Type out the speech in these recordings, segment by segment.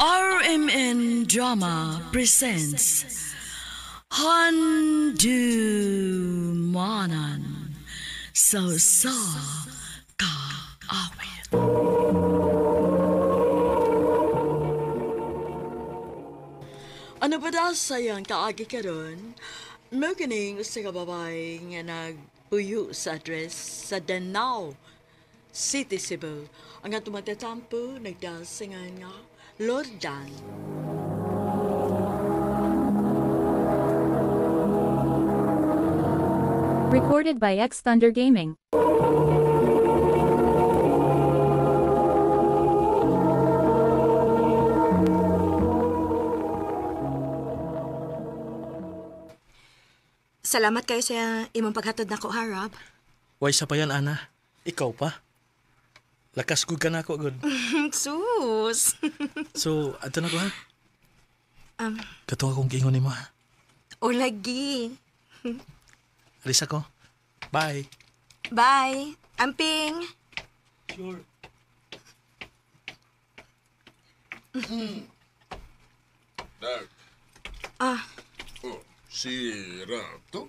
RMN Drama presents Handumanan So Ka Awit. Ano ba daw sayang kaagi ka ron? May kining sa kababay nga nagpuyo sa address sa Danao City, Cebu. Ang nga tumatatampo, nagdasingan nga, Lord Dan. Recorded by X Thunder Gaming. Salamat kayo sa imong paghatod nako, ha, Rob? Way sa pa yan, Ana. Ikaw pa. Lakas ko ka na ako, good. Sus! So, ato na ko, ha? Katong akong giingon ni mo, ha? O lagi. Alis ako. Bye. Bye. Amping. Sure. Dag. Ah, Oh, si Rato?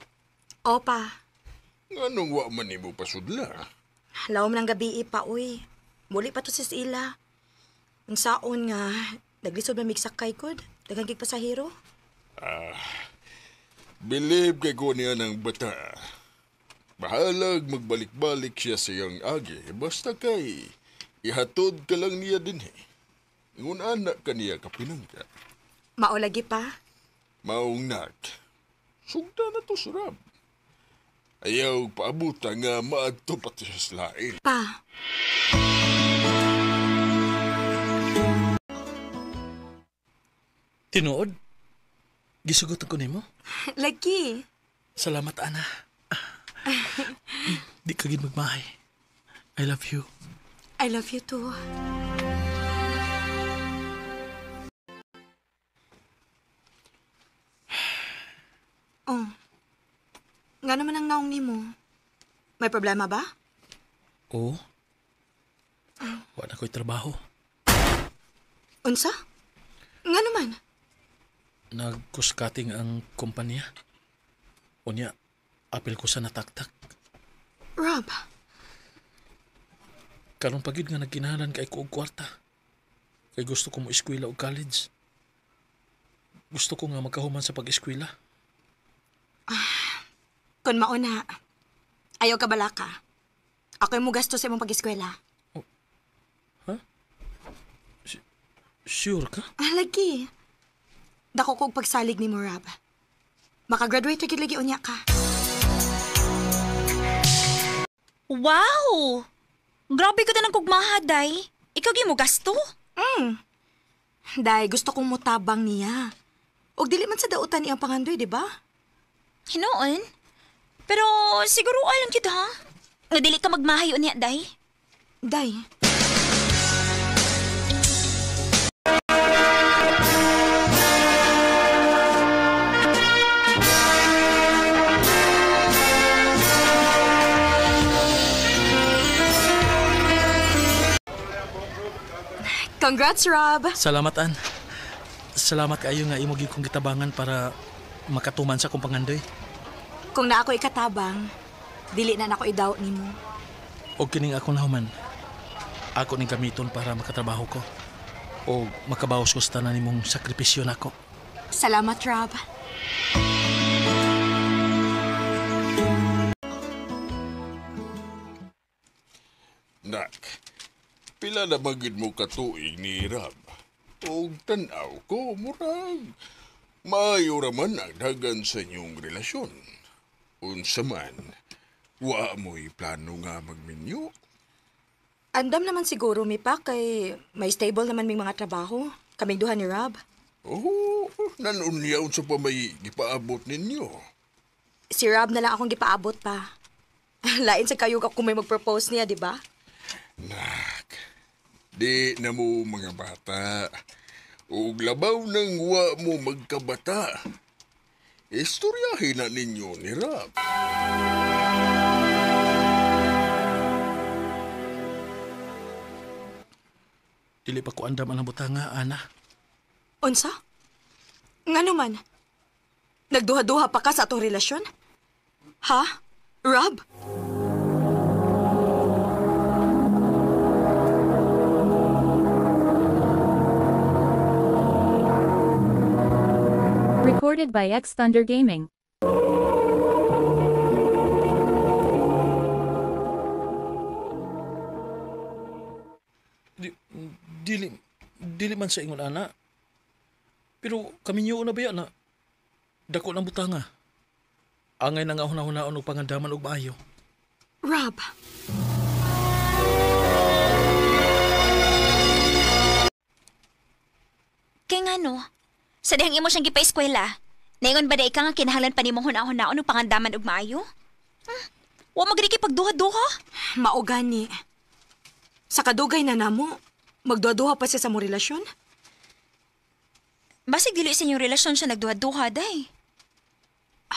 opa. Anong wa man mo pasudla? Lawom ng gabi pa, uy. Muli pa to sa sila. Ang saon nga, naglisod na migsakay kod. Daghang gig pasahero. Believe kay ko niya ng bata. Bahalag magbalik-balik siya sa iyang agi. Basta kay ihatod ka lang niya din eh. Ngun anak ka niya kapinangka. Maulagi pa. Maong nak. Sugda na to surab. Ayaw paabuta nga maadto pati sa slain. Pa, Tinuod? Gisugot ko nimo. lagi. Salamat, Ana. Di ka gid magmahay. I love you. I love you too. Oh. Nga naman ang naong nimo. May problema ba? Oo. Wala ko'y trabaho. Unsa? Nga naman. Nagkuskating ang kumpanya. Unya, apil ko sa nataktak. Rob, Karong pagid nga nagkinahalan kay ko og kwarta. Kay gusto ko mo eskwela o college. Gusto ko nga magkahuman sa pag-eskwela. kun mauna, ayaw ka bala ka. Ako yung mo gasto sa imong pag-eskwela. Sure ka? Lagi. Dako kong pagsalig ni mo, Rob. Makagraduate na lagi unya ka. Wow! Grabe ka na ng kugmaha, Day. Ikaw gi mo gasto? Day, gusto kong mutabang niya. Og dili man sa dautan niyang pangandoy, di ba? Hinoon? Pero siguro alam kita, ha? Nga dili ka magmahayo niya, Day. Day, congrats, Rob. Salamat, An. Salamat kayo nga imo kong gitabangan para makatuman sa kong pangandoy. Kung na ako ikatabang, dili na nako i-doubt nimo. O kining ako nahuman. Ako ning gamiton para makatrabaho ko. O makabawas ko sa tanan nimong sakripisyo nako. Salamat, Rob. Nak, pila na magid mo katuig ni Rab. Og tanaw ko, murag. Maayo raman ang dagan sa inyong relasyon. Unsa man, wa mo'y plano nga magminyo. Andam naman siguro, mi pa, kay may stable naman may mga trabaho. Kaming duha ni Rob. Oh, nanunyaw sa pa may gipaabot ninyo. Si Rob na lang akong gipaabot pa. Lain sa kayo kung may mag-propose niya, di ba? Nak, di na mo mga bata. Ug labaw nang wa mo magkabata. Istoryahin na ninyo ni Rab. Dili pa ko andam ang butanga, Ana. Unsa? Ngano man? Nagduha-duha pa ka sa atong relasyon? Ha? Rob? Recorded by X Thunder Gaming. Dili man sa ingon ana. Pero kami niyo na ba yan na dako ng butanga. Angay na nga hunahunaon og pangandaman og maayo. Rob? Kaya nga no, sa dihang imo siyang gipa-eskwela, naingon ba da ika nga kinahanglan pa nimong hunaon-hunaon o pangandaman og maayo? Wa magdi kay pagduha-duha? Maugani. Sa kadugay na namo, magduha-duha pa siya sa mong relasyon? Basig dili sa inyong relasyon siya nagduha-duha, day.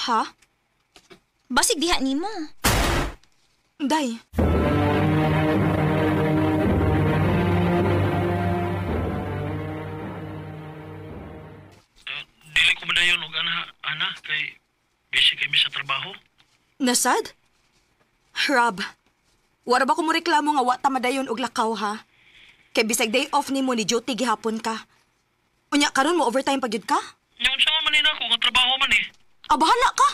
Ha? Basig diha nimo. Day. Dili ko madayon og ana kay busy kay mi sa trabaho. Nasad? Rob, wala ba ko mo reklamo nga wa ta madayon og lakaw ha? Kay bisag day off nimo ni duty gihapon ka. Unya karon mo overtime pagyud ka? Nyon sa man nina ko nga trabaho man eh. Ah, bahala ka.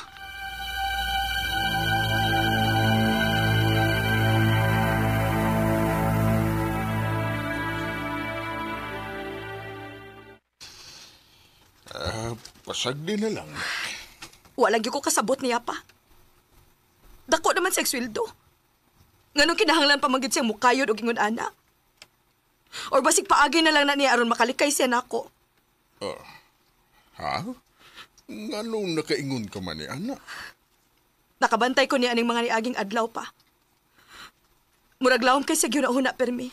Pasagdi na lang. Wala gyud ko kasabot niya pa. Dako naman sa sweldo. Nganong kinahanglan pa magyud siyang mukayod og ingon ana? Or basig paagi na lang na niya aron makalikay siya nako. Ha? Nganong nakaingon ka man ni ana? Nakabantay ko niya aning mga niaging adlaw pa. Murag lawom kay siya gyud-una permi.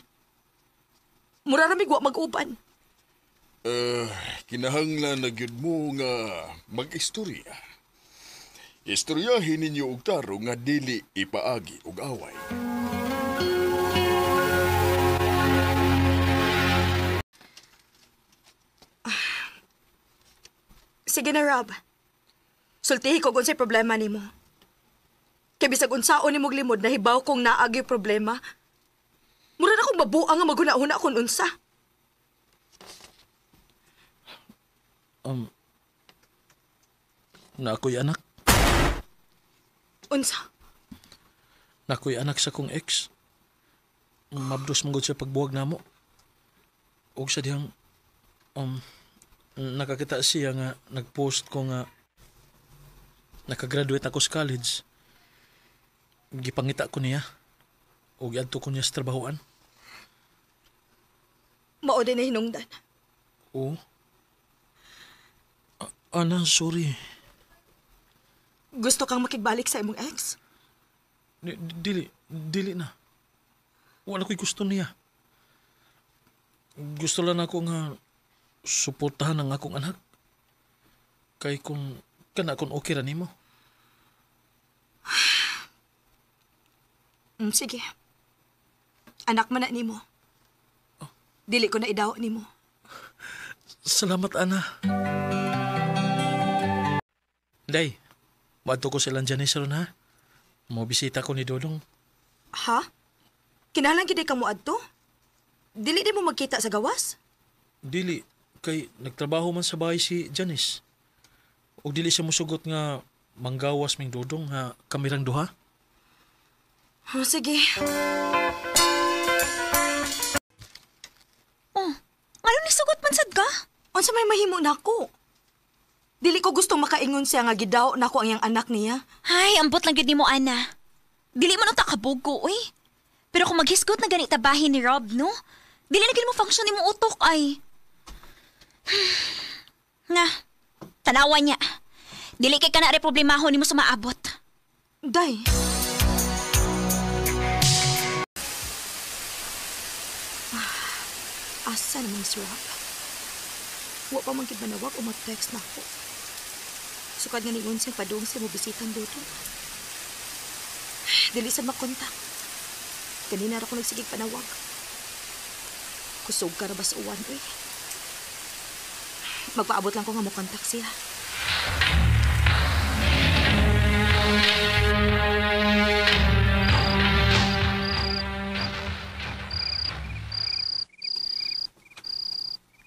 Mura ramig wa mag-uban. Kinahanglan na gyud mo nga mag-istorya. Istoryahin ninyo og taro nga dili ipaagi og away. Sige na, Rob. Sultihi ko kung sa'y problema nimo. Kaya bisag unsaon nimog limod na hibaw kong naagi problema. Mura na akong mabuang nga maguna-una kung unsa. Na ako'y anak. Unsa? Na ako'y anak sa kong ex. Mabdos manggod siya pagbuwag namo. Og sa dihang nakakita siya nga nagpost ko nga nakagraduate ako sa college. Gipangita ko niya. O giadto ko niya sa trabahoan. Mao din na hinungdan. Oo. Ana, sorry. Gusto kang makigbalik sa imong ex? Dili na. Wala ko'y gusto niya. Gusto lang ako nga suportahan ang akong anak. Kay kung kana kung okay ra nimo. Sige. Anak man na nimo. Dili ko na idaw nimo. Salamat, Ana. Day, maadto ko silang Janice ron ha. Mabisita ko ni Dodong. Ha? Kinahanglan gid ka mo adto? Dili di mo magkita sa gawas? Dili, kay nagtrabaho man sa bahay si Janice. O dili siya musugot nga manggawas ming Dodong nga kamirang duha. Sige. Ano ni sugot man sad ka? Unsa may mahimo nako? Dili ko gustong makaingon siya nga gidaw nako ang iyang anak niya. Ay, ambot lang gid nimo ana. Dili man ta kabugo oy. Pero kung maghisgot na ganit tabahin ni Rob, no? Dili na gid mo function nimo utok ay. Nga, tanawa niya. Dili kay kana re problemahon nimo sa maabot. Day. Asa naman si Rob? Wa pa man gid manawag o mag-text na ako. Sukad nga ningon siyang padung siya mo bisitang dito. Dili sa makontak. Kanina ra ko nagsigig panawag. Kusog ka ra ba sa uwan, eh? Magpaabot lang ko nga mo kontak siya.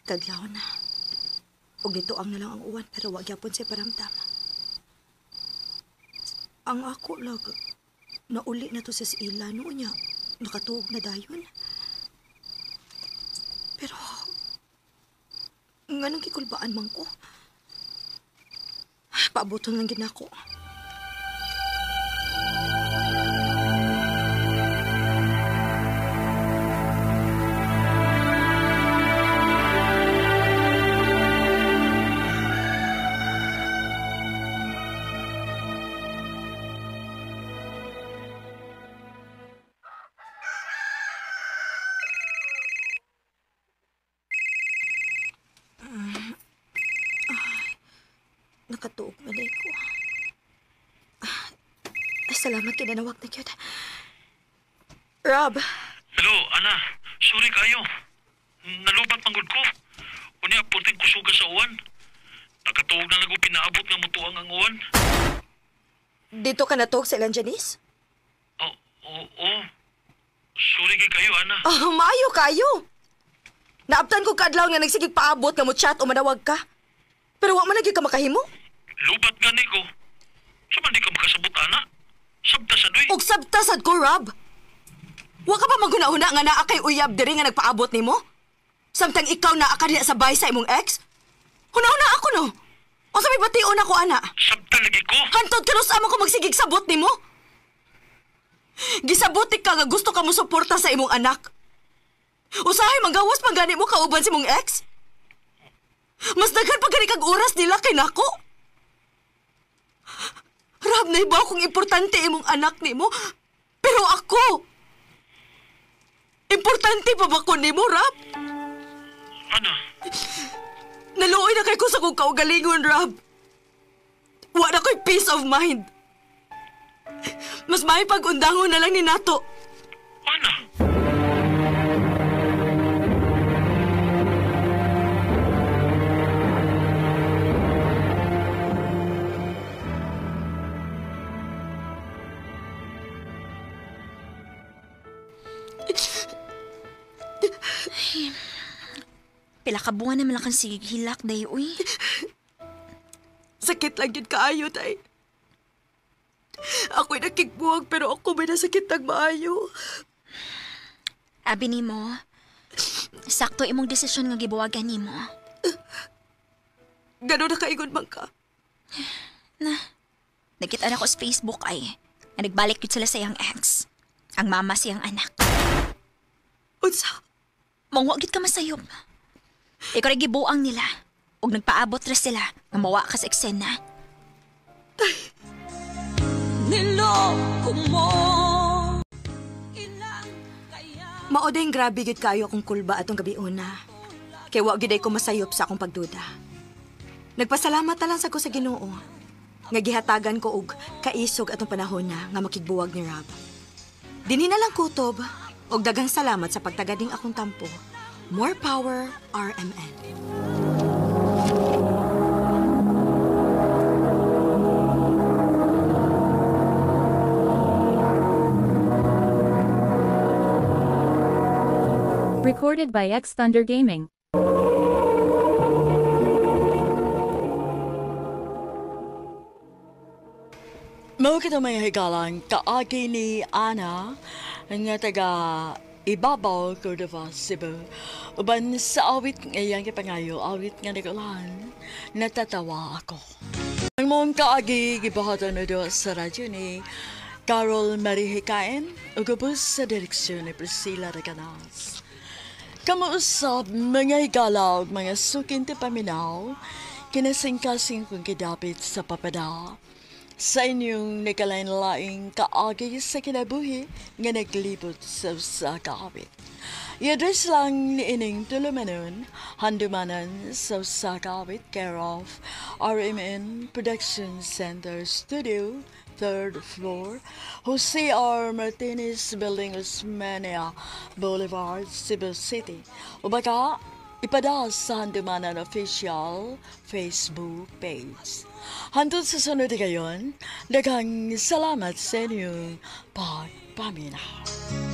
Kadlaw na. Og dito ang nalang ang uwan pero wag yapon siya paramdam. Ang ako lag nauli na to sa ila noon niya. Nakatuog na dayon. Pero nganong kikulbaan man ko? Paaboton lang gid nako. Nakatuog na day ko. Ay, salamat kinanawag na cute. Rob, Hello, Ana. Sorry kayo. Nalubat manggod ko. Unya, puting kusuga sa uwan. Nakatuog na lago pinaabot nga mutuang ang uwan. dito ka natuog sa ilang Janice? Oo. Sorry kay kayo, Ana. Maayo kayo. Naabtan ko kadlaw nga nagsigig paabot nga mo chat o manawag ka. Pero wa man lagi ka makahimo. Lubat gani ko. Sa man di ka makasabot, Ana? Sabta sa doy. Og sabtasad ko, Rob. Wa ka pa maguna-una nga naa kay uyab diri nga nagpaabot nimo? Samtang ikaw naa ka diha sa bahay sa imong ex? Huna-una ako no. O sabi bation ako, ana. Sabta lagi ko. Hantod ka no sa amo ko magsigig sabot nimo? Gisabotik ka nga gusto ka mo suporta sa imong anak. Usahay magawas pagani mo kauban si imong ex? Mas daghan pa gani kag oras nila kay nako. Rab, naibaw kung importante imong anak nimo. Pero ako, importante pa ba ko nimo, Rab? Ana, Naluoy na kay ko sa kong kaugalingon, Rab. Wa na ko'y peace of mind. Mas may pag-undangon na lang ni Nato. Ana. Pila ka buwan naman lang kang sigig hilak, day, uy. Sakit lang yun kaayo, tay. Ako'y nakikbuwag pero ako may nasakit ng maayo. Abi ni mo, sakto imong desisyon nga gibuwagan ni mo. Gano'n na kaigon man ka. Nakita na ko sa Facebook ay, na nagbalik yun sila sa iyang ex. Ang mama siyang anak. Unsa? Mangwagit ka masayop. Ikaw rin gibuang nila. Ug nagpaabot ra sila nga mawa ka sa eksena. Maodeng grabe gid kayo akong kulba atong gabi una. Kay wa gid ko masayop sa akong pagduda. Nagpasalamat na lang sa ko sa Ginoo. Nga gihatagan ko og kaisog atong panahon na nga makigbuwag ni Rob. Dinhi na lang kutob og daghang salamat sa pagtagading akong tampo. More power, RMN. Recorded by X Thunder Gaming. Mao kita may higalang kaagi ni Ana nga taga Ibabaw, Cordova, Cebu. Uban sa awit ngayang kipangayo, awit nga nagulahan, natatawa ako. Ang mong kaagi gibahatan na doon sa radyo ni Carol Marie Hikain, ugubos sa direksyon ni Priscilla Reganas. Kamuusap mga higalaw, mga sukin ti paminaw, kinasing-kasing kong kidapit sa papada, sa inyong nagkalain-laing kaagi sa kinabuhi nga naglibot sa kaawit. I-address lang ni ining tulumanon, handumanan sa kaawit, care of RMN Production Center Studio, 3rd floor, Jose R. Martinez Building, Osmania Boulevard, Cebu City. O baka, ipadas sa Handumanan Official Facebook page. Hantod sa sunod ngayon, daghang salamat sa inyong pagpaminaw.